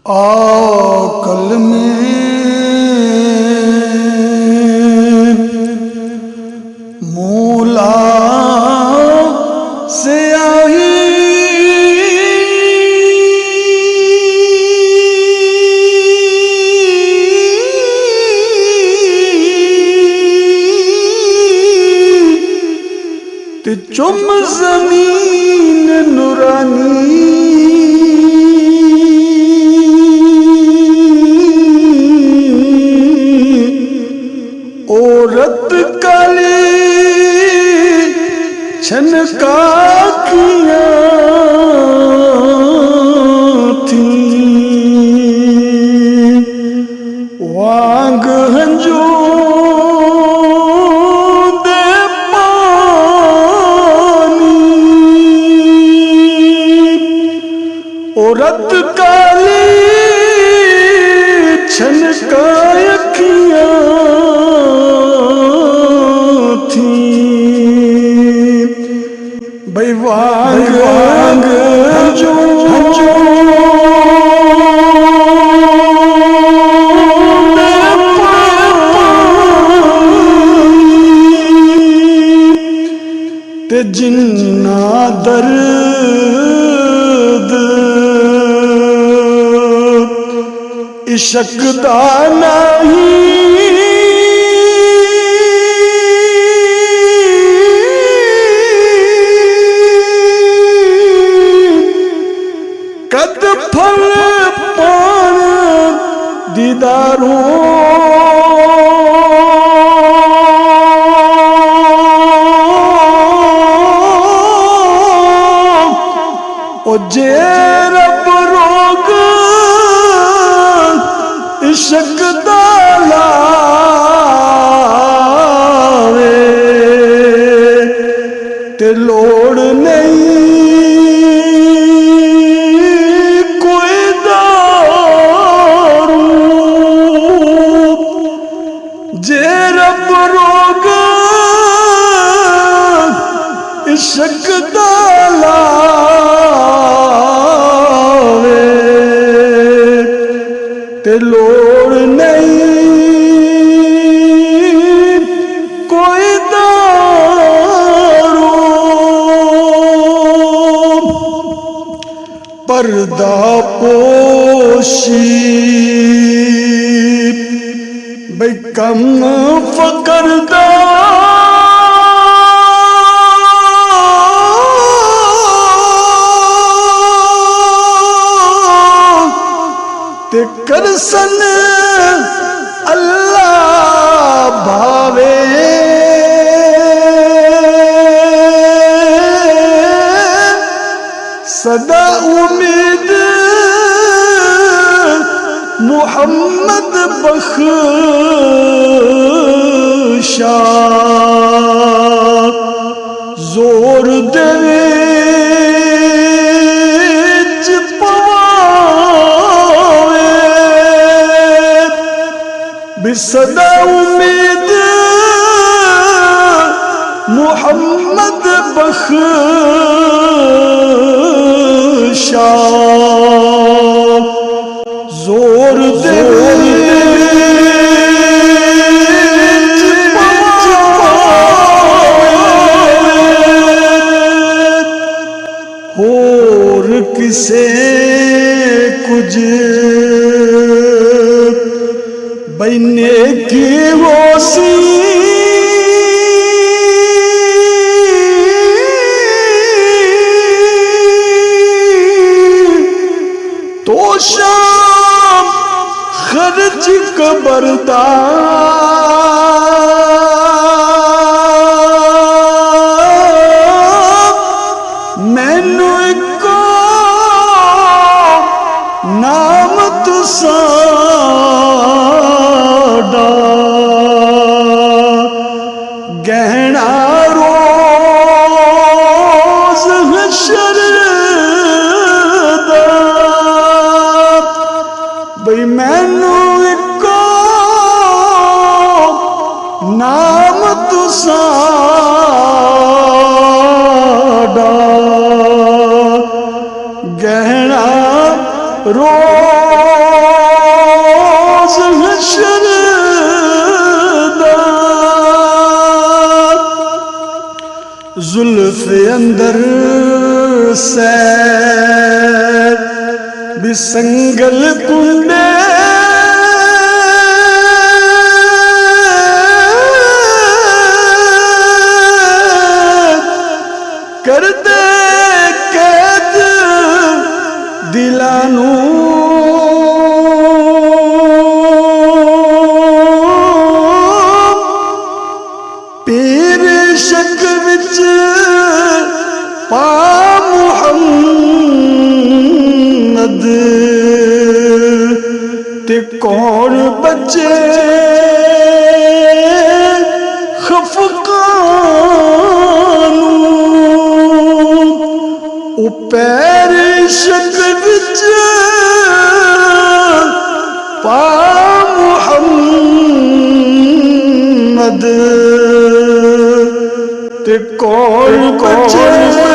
आकल में मूला से आई ते चुम जमीन नूरानी औरत काली छनका किया थी वांग हंजो दे पानी औरत काली छनका किया भाई वांग वांग जो ते जिन्ना दर्द इश्क दा नहीं कद फल पान दीदारों ओ जे रब रोग इश्क दा लावे ते लोड़ नहीं जे रब रोग इश्क दा लावे ते लोड़ नहीं कोई दारू पर्दा पोशी भाई कम फकरदा ते करसन अल्लाह भावे सदा उम्मीद मुहम्मद बख्शा जोर देवे पवावे बिसदा उम्मीद मुहम्मद बख्शा जोर देवे होर किसे कुछ बने की वो सी तो शाम खर्च कबरदार मैनू को नाम तुसाडा गहना रोज हशर दा भाई मैनू को नाम तुसाडा गहना रो रोज हशर दा जुल्फ अंदर सैर बिसंगल कुंडे कर दे कैद दिलानू पीर शक विच पा मुहम्मद ते कौन बचे खफकानू ओ पैर शक विच पा मुहम्मद ते कौन बचे